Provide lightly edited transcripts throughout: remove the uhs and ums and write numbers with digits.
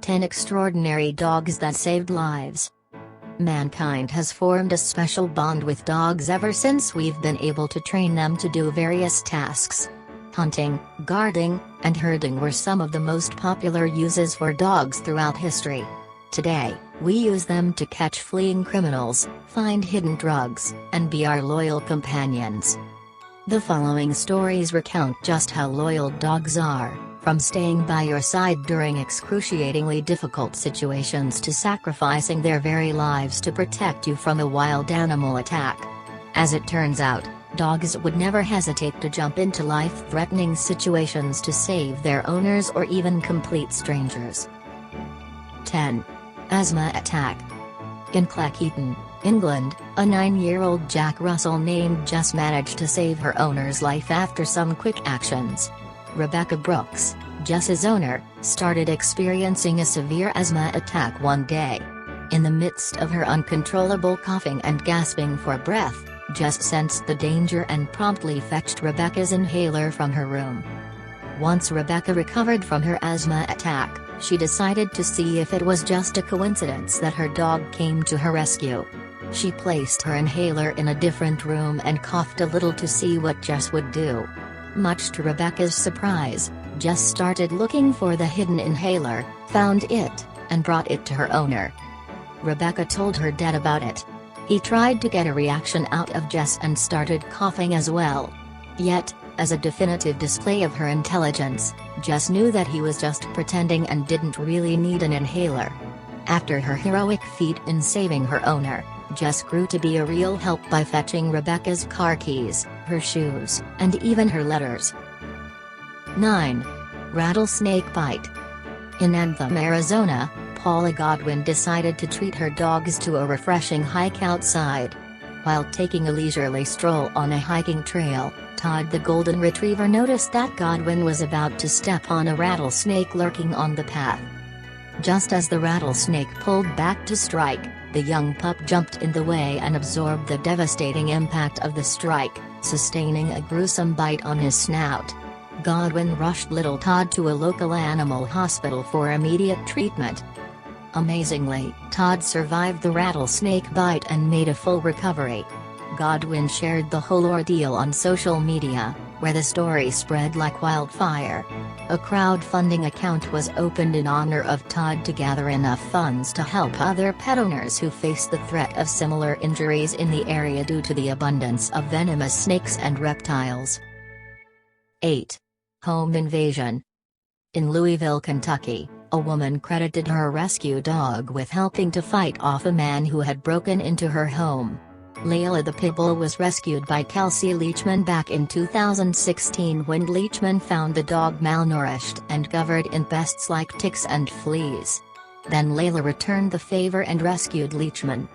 10 Extraordinary Dogs That Saved Lives. Mankind has formed a special bond with dogs ever since we've been able to train them to do various tasks. Hunting, guarding, and herding were some of the most popular uses for dogs throughout history. Today, we use them to catch fleeing criminals, find hidden drugs, and be our loyal companions. The following stories recount just how loyal dogs are, from staying by your side during excruciatingly difficult situations to sacrificing their very lives to protect you from a wild animal attack. As it turns out, dogs would never hesitate to jump into life-threatening situations to save their owners or even complete strangers. 10. Asthma attack. In Cleckheaton, England, a 9-year-old Jack Russell named Jess managed to save her owner's life after some quick actions. Rebecca Brooks, Jess's owner, started experiencing a severe asthma attack one day. In the midst of her uncontrollable coughing and gasping for breath, Jess sensed the danger and promptly fetched Rebecca's inhaler from her room. Once Rebecca recovered from her asthma attack, she decided to see if it was just a coincidence that her dog came to her rescue. She placed her inhaler in a different room and coughed a little to see what Jess would do. Much to Rebecca's surprise, Jess started looking for the hidden inhaler, found it, and brought it to her owner. Rebecca told her dad about it. He tried to get a reaction out of Jess and started coughing as well. Yet, as a definitive display of her intelligence, Jess knew that he was just pretending and didn't really need an inhaler. After her heroic feat in saving her owner, Jess grew to be a real help by fetching Rebecca's car keys, her shoes, and even her letters. 9. Rattlesnake bite. In Anthem, Arizona, Paula Godwin decided to treat her dogs to a refreshing hike outside. While taking a leisurely stroll on a hiking trail, Todd the Golden Retriever noticed that Godwin was about to step on a rattlesnake lurking on the path. Just as the rattlesnake pulled back to strike, the young pup jumped in the way and absorbed the devastating impact of the strike, sustaining a gruesome bite on his snout. Godwin rushed little Todd to a local animal hospital for immediate treatment. Amazingly, Todd survived the rattlesnake bite and made a full recovery. Godwin shared the whole ordeal on social media, where the story spread like wildfire. A crowdfunding account was opened in honor of Todd to gather enough funds to help other pet owners who face the threat of similar injuries in the area due to the abundance of venomous snakes and reptiles. 8. Home invasion. In Louisville, Kentucky, a woman credited her rescue dog with helping to fight off a man who had broken into her home. Layla the pit bull was rescued by Kelsey Leachman back in 2016 when Leachman found the dog malnourished and covered in pests like ticks and fleas. Then Layla returned the favor and rescued Leachman.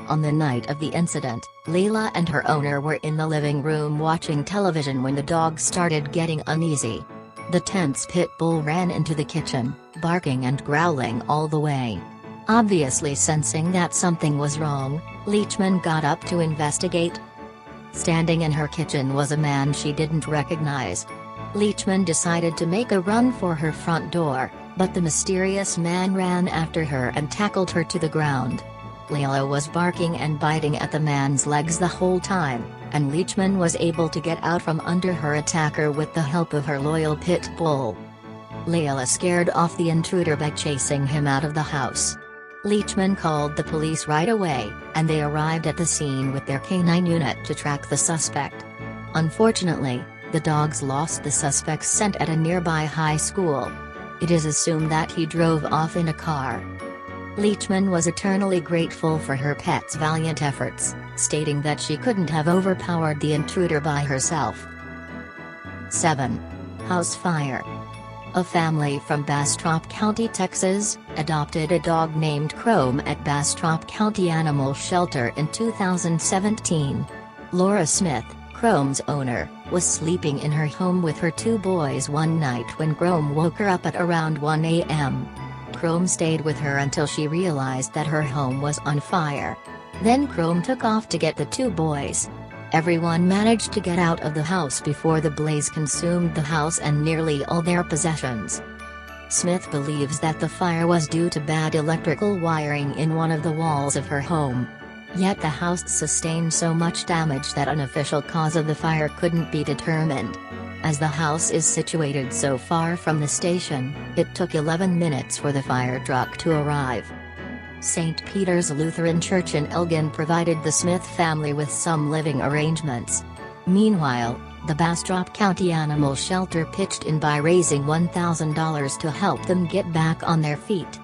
On the night of the incident, Layla and her owner were in the living room watching television when the dog started getting uneasy. The tense pit bull ran into the kitchen, barking and growling all the way. Obviously sensing that something was wrong, Leachman got up to investigate. Standing in her kitchen was a man she didn't recognize. Leachman decided to make a run for her front door, but the mysterious man ran after her and tackled her to the ground. Layla was barking and biting at the man's legs the whole time, and Leachman was able to get out from under her attacker with the help of her loyal pit bull. Layla scared off the intruder by chasing him out of the house. Leachman called the police right away, and they arrived at the scene with their canine unit to track the suspect. Unfortunately, the dogs lost the suspect's scent at a nearby high school. It is assumed that he drove off in a car. Leachman was eternally grateful for her pet's valiant efforts, stating that she couldn't have overpowered the intruder by herself. 7. House fire. A family from Bastrop County, Texas, adopted a dog named Chrome at Bastrop County Animal Shelter in 2017. Laura Smith, Chrome's owner, was sleeping in her home with her 2 boys one night when Chrome woke her up at around 1 a.m. Chrome stayed with her until she realized that her home was on fire. Then Chrome took off to get the 2 boys. Everyone managed to get out of the house before the blaze consumed the house and nearly all their possessions. Smith believes that the fire was due to bad electrical wiring in one of the walls of her home. Yet the house sustained so much damage that an official cause of the fire couldn't be determined. As the house is situated so far from the station, it took 11 minutes for the fire truck to arrive. St. Peter's Lutheran Church in Elgin provided the Smith family with some living arrangements. Meanwhile, the Bastrop County Animal Shelter pitched in by raising $1,000 to help them get back on their feet.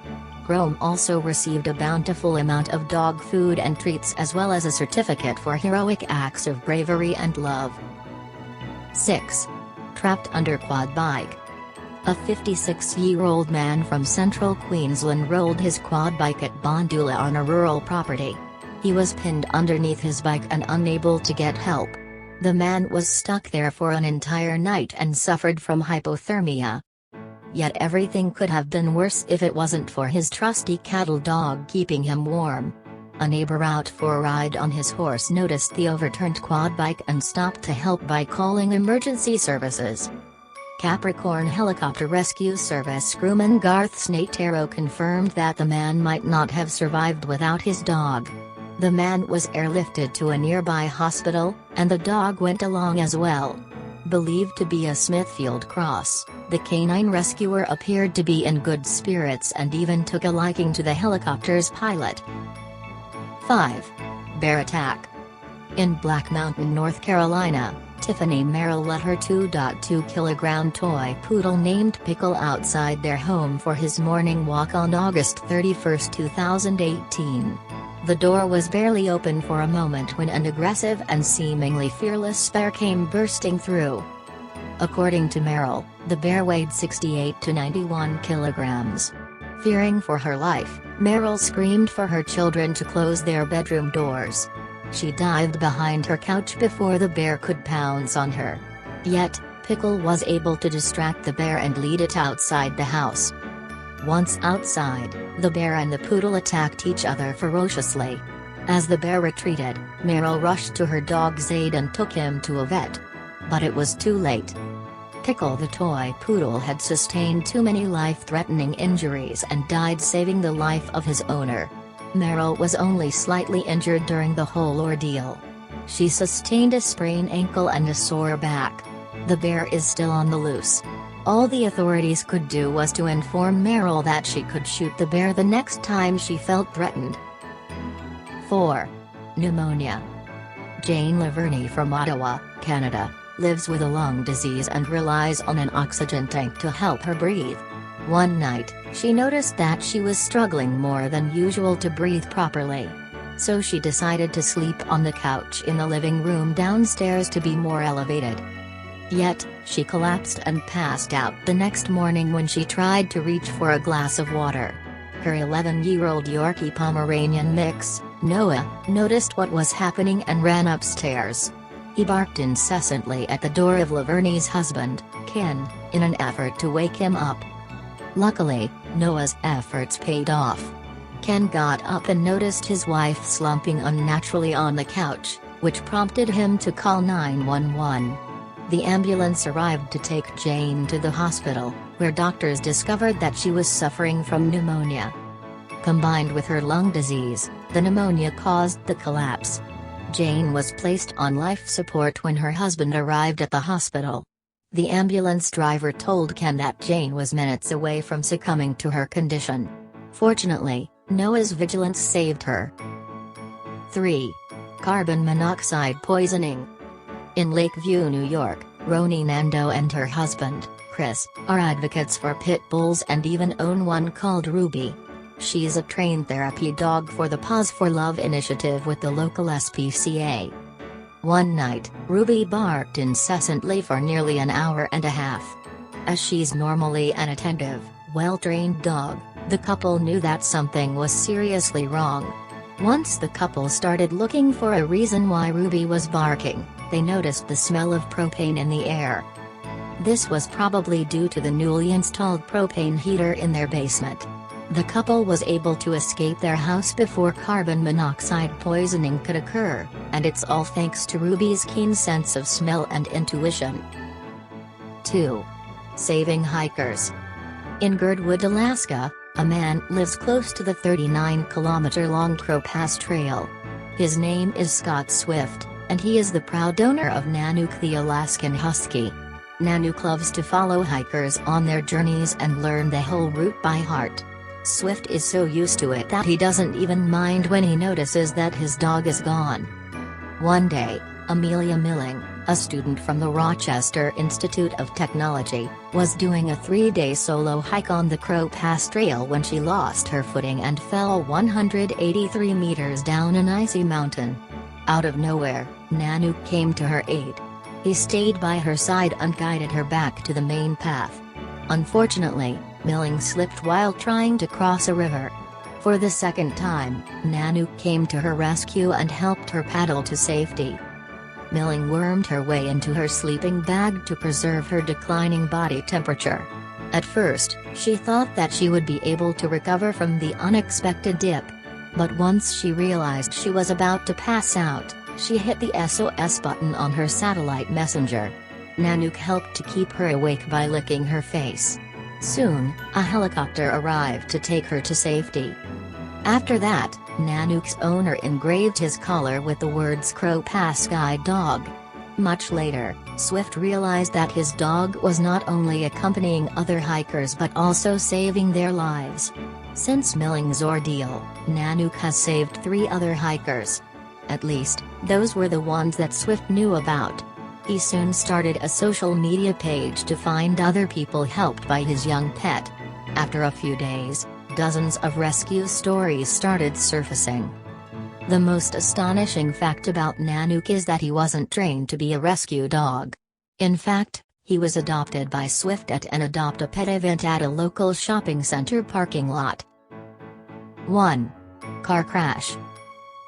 Rome also received a bountiful amount of dog food and treats as well as a certificate for heroic acts of bravery and love. 6. Trapped under quad bike. A 56-year-old man from central Queensland rolled his quad bike at Bondula on a rural property. He was pinned underneath his bike and unable to get help. The man was stuck there for an entire night and suffered from hypothermia. Yet everything could have been worse if it wasn't for his trusty cattle dog keeping him warm. A neighbor out for a ride on his horse noticed the overturned quad bike and stopped to help by calling emergency services. Capricorn Helicopter Rescue Service crewman Garth Snatero confirmed that the man might not have survived without his dog. The man was airlifted to a nearby hospital, and the dog went along as well. Believed to be a Smithfield cross, the canine rescuer appeared to be in good spirits and even took a liking to the helicopter's pilot. 5. Bear attack. In Black Mountain, North Carolina, Tiffany Merrill let her 2.2-kilogram toy poodle named Pickle outside their home for his morning walk on August 31, 2018. The door was barely open for a moment when an aggressive and seemingly fearless bear came bursting through. According to Merrill, the bear weighed 68 to 91 kilograms. Fearing for her life, Merrill screamed for her children to close their bedroom doors. She dived behind her couch before the bear could pounce on her. Yet, Pickle was able to distract the bear and lead it outside the house. Once outside, the bear and the poodle attacked each other ferociously. As the bear retreated, Merrill rushed to her dog's aid and took him to a vet. But it was too late. Pickle the toy poodle had sustained too many life-threatening injuries and died saving the life of his owner. Merrill was only slightly injured during the whole ordeal. She sustained a sprained ankle and a sore back. The bear is still on the loose. All the authorities could do was to inform Merrill that she could shoot the bear the next time she felt threatened. 4. Pneumonia. Jane Laverne from Ottawa, Canada, lives with a lung disease and relies on an oxygen tank to help her breathe. One night, she noticed that she was struggling more than usual to breathe properly. So she decided to sleep on the couch in the living room downstairs to be more elevated. Yet, she collapsed and passed out the next morning when she tried to reach for a glass of water. Her 11-year-old Yorkie Pomeranian mix, Noah, noticed what was happening and ran upstairs. He barked incessantly at the door of Laverne's husband, Ken, in an effort to wake him up. Luckily, Noah's efforts paid off. Ken got up and noticed his wife slumping unnaturally on the couch, which prompted him to call 911. The ambulance arrived to take Jane to the hospital, where doctors discovered that she was suffering from pneumonia. Combined with her lung disease, the pneumonia caused the collapse. Jane was placed on life support when her husband arrived at the hospital. The ambulance driver told Ken that Jane was minutes away from succumbing to her condition. Fortunately, Noah's vigilance saved her. 3. Carbon monoxide poisoning. In Lakeview, New York, Roni Nando and her husband, Chris, are advocates for pit bulls and even own one called Ruby. She's a trained therapy dog for the Paws for Love initiative with the local SPCA. One night, Ruby barked incessantly for nearly an hour and a half. As she's normally an attentive, well-trained dog, the couple knew that something was seriously wrong. Once the couple started looking for a reason why Ruby was barking, they noticed the smell of propane in the air. This was probably due to the newly installed propane heater in their basement. The couple was able to escape their house before carbon monoxide poisoning could occur, and it's all thanks to Ruby's keen sense of smell and intuition. 2. Saving hikers. In Girdwood, Alaska, a man lives close to the 39-kilometer-long Crow Pass Trail. His name is Scott Swift, and he is the proud owner of Nanook the Alaskan Husky. Nanook loves to follow hikers on their journeys and learn the whole route by heart. Swift is so used to it that he doesn't even mind when he notices that his dog is gone. One day, Amelia Milling, a student from the Rochester Institute of Technology, was doing a 3-day solo hike on the Crow Pass Trail when she lost her footing and fell 183 meters down an icy mountain. Out of nowhere, Nanook came to her aid. He stayed by her side and guided her back to the main path. Unfortunately, Milling slipped while trying to cross a river. For the second time, Nanook came to her rescue and helped her paddle to safety. Milling wormed her way into her sleeping bag to preserve her declining body temperature. At first, she thought that she would be able to recover from the unexpected dip. But once she realized she was about to pass out, she hit the SOS button on her satellite messenger. Nanook helped to keep her awake by licking her face. Soon, a helicopter arrived to take her to safety. After that, Nanook's owner engraved his collar with the words "Crow Pass Guide Dog." Much later, Swift realized that his dog was not only accompanying other hikers but also saving their lives. Since Milling's ordeal, Nanook has saved 3 other hikers. At least, those were the ones that Swift knew about. He soon started a social media page to find other people helped by his young pet. After a few days, dozens of rescue stories started surfacing. The most astonishing fact about Nanook is that he wasn't trained to be a rescue dog. In fact, he was adopted by Swift at an Adopt-a-Pet event at a local shopping center parking lot. 1. Car crash.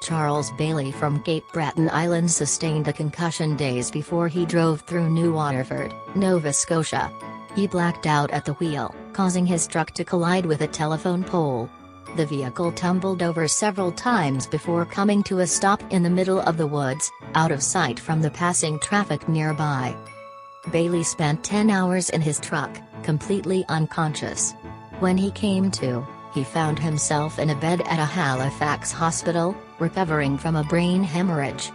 Charles Bailey from Cape Breton Island sustained a concussion days before he drove through New Waterford, Nova Scotia. He blacked out at the wheel, causing his truck to collide with a telephone pole. The vehicle tumbled over several times before coming to a stop in the middle of the woods, out of sight from the passing traffic nearby. Bailey spent 10 hours in his truck, completely unconscious. When he came to, he found himself in a bed at a Halifax hospital, recovering from a brain hemorrhage.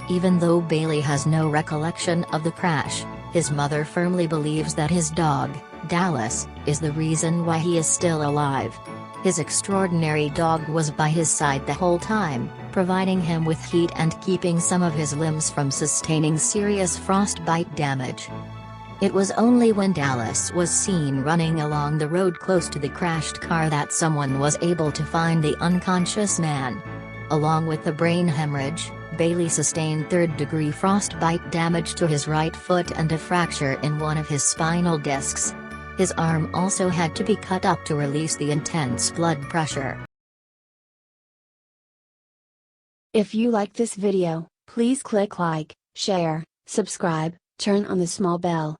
Even though Bailey has no recollection of the crash, his mother firmly believes that his dog, Dallas, is the reason why he is still alive. His extraordinary dog was by his side the whole time, providing him with heat and keeping some of his limbs from sustaining serious frostbite damage. It was only when Dallas was seen running along the road close to the crashed car that someone was able to find the unconscious man. Along with the brain hemorrhage, Bailey sustained third-degree frostbite damage to his right foot and a fracture in one of his spinal discs. His arm also had to be cut up to release the intense blood pressure. If you like this video, please click like, share, subscribe, turn on the small bell.